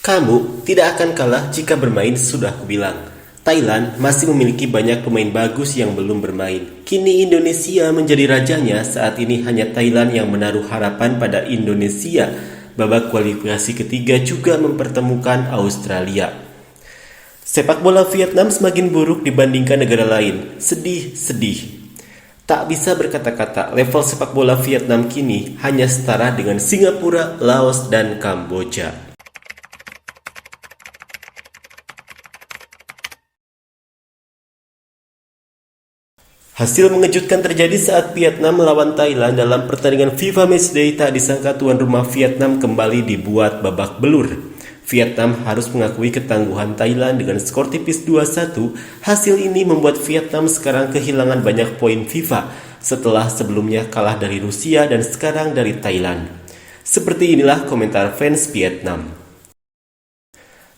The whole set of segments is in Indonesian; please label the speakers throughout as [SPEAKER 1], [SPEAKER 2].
[SPEAKER 1] Kamu tidak akan kalah jika bermain, sudah kubilang. Thailand masih memiliki banyak pemain bagus yang belum bermain. Kini Indonesia menjadi rajanya. Saat ini hanya Thailand yang menaruh harapan pada Indonesia. Babak kualifikasi ketiga juga mempertemukan Australia. Sepak bola Vietnam semakin buruk dibandingkan negara lain. Sedih. Tak bisa berkata-kata, level sepak bola Vietnam kini hanya setara dengan Singapura, Laos, dan Kamboja. Hasil mengejutkan terjadi saat Vietnam melawan Thailand dalam pertandingan FIFA Matchday. Tak disangka tuan rumah Vietnam kembali dibuat babak belur. Vietnam harus mengakui ketangguhan Thailand dengan skor tipis 2-1. Hasil ini membuat Vietnam sekarang kehilangan banyak poin FIFA setelah sebelumnya kalah dari Rusia dan sekarang dari Thailand. Seperti inilah komentar fans Vietnam.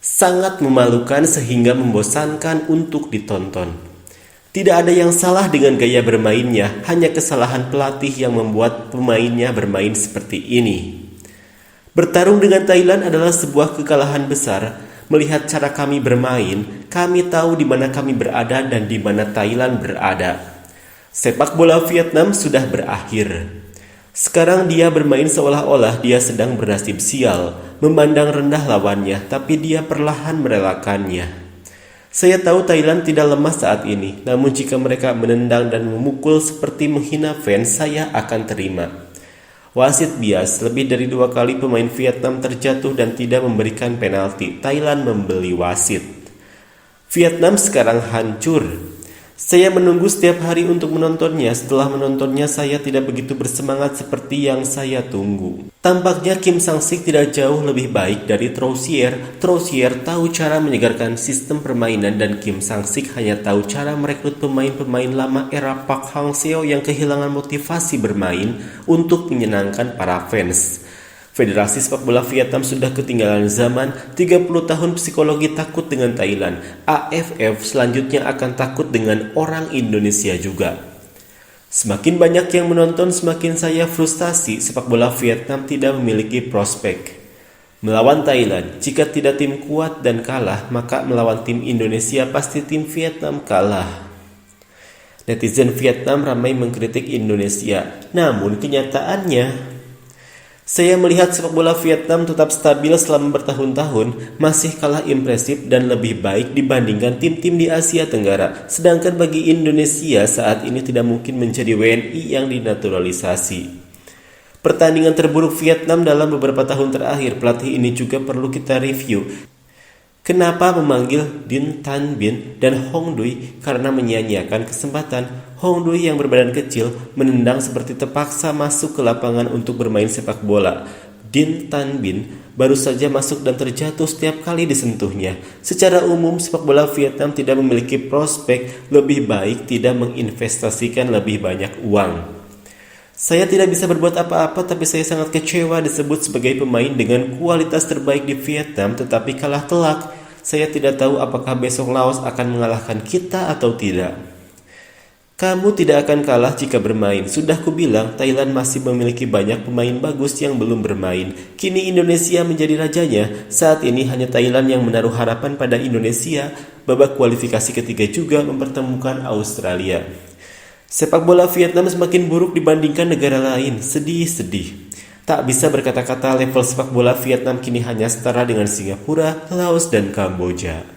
[SPEAKER 1] Sangat memalukan sehingga membosankan untuk ditonton. Tidak ada yang salah dengan gaya bermainnya, hanya kesalahan pelatih yang membuat pemainnya bermain seperti ini. Bertarung dengan Thailand adalah sebuah kekalahan besar. Melihat cara kami bermain, kami tahu di mana kami berada dan di mana Thailand berada. Sepak bola Vietnam sudah berakhir. Sekarang dia bermain seolah-olah dia sedang bernasib sial, memandang rendah lawannya, tapi dia perlahan merelakannya. Saya tahu Thailand tidak lemah saat ini, namun jika mereka menendang dan memukul seperti menghina fans, saya akan terima. Wasit bias, lebih dari 2 kali pemain Vietnam terjatuh dan tidak memberikan penalti. Thailand membeli wasit. Vietnam sekarang hancur. Saya menunggu setiap hari untuk menontonnya. Setelah menontonnya, saya tidak begitu bersemangat seperti yang saya tunggu. Tampaknya Kim Sang-sik tidak jauh lebih baik dari Troussier. Troussier tahu cara menyegarkan sistem permainan dan Kim Sang-sik hanya tahu cara merekrut pemain-pemain lama era Park Hang-seo yang kehilangan motivasi bermain untuk menyenangkan para fans. Federasi Sepak Bola Vietnam sudah ketinggalan zaman. 30 tahun psikologi takut dengan Thailand. AFF selanjutnya akan takut dengan orang Indonesia juga. Semakin banyak yang menonton, semakin saya frustasi. Sepak bola Vietnam tidak memiliki prospek. Melawan Thailand, jika tidak tim kuat dan kalah, maka melawan tim Indonesia pasti tim Vietnam kalah. Netizen Vietnam ramai mengkritik Indonesia. Namun kenyataannya, saya melihat sepak bola Vietnam tetap stabil selama bertahun-tahun, masih kalah impresif dan lebih baik dibandingkan tim-tim di Asia Tenggara. Sedangkan bagi Indonesia saat ini tidak mungkin menjadi WNI yang dinaturalisasi. Pertandingan terburuk Vietnam dalam beberapa tahun terakhir, pelatih ini juga perlu kita review. Kenapa memanggil Din Tan Binh dan Hong Dui? Karena menyia-nyiakan kesempatan. Hong Dui yang berbadan kecil menendang seperti terpaksa masuk ke lapangan untuk bermain sepak bola. Din Tan Binh baru saja masuk dan terjatuh setiap kali disentuhnya. Secara umum sepak bola Vietnam tidak memiliki prospek, lebih baik tidak menginvestasikan lebih banyak uang. Saya tidak bisa berbuat apa-apa, tapi saya sangat kecewa disebut sebagai pemain dengan kualitas terbaik di Vietnam tetapi kalah telak. Saya tidak tahu apakah besok Laos akan mengalahkan kita atau tidak. Kamu tidak akan kalah jika bermain. Sudah kubilang, Thailand masih memiliki banyak pemain bagus yang belum bermain. Kini Indonesia menjadi rajanya. Saat ini hanya Thailand yang menaruh harapan pada Indonesia. Babak kualifikasi ketiga juga mempertemukan Australia. Sepak bola Vietnam semakin buruk dibandingkan negara lain. Sedih. Tak bisa berkata-kata, level sepak bola Vietnam kini hanya setara dengan Singapura, Laos, dan Kamboja.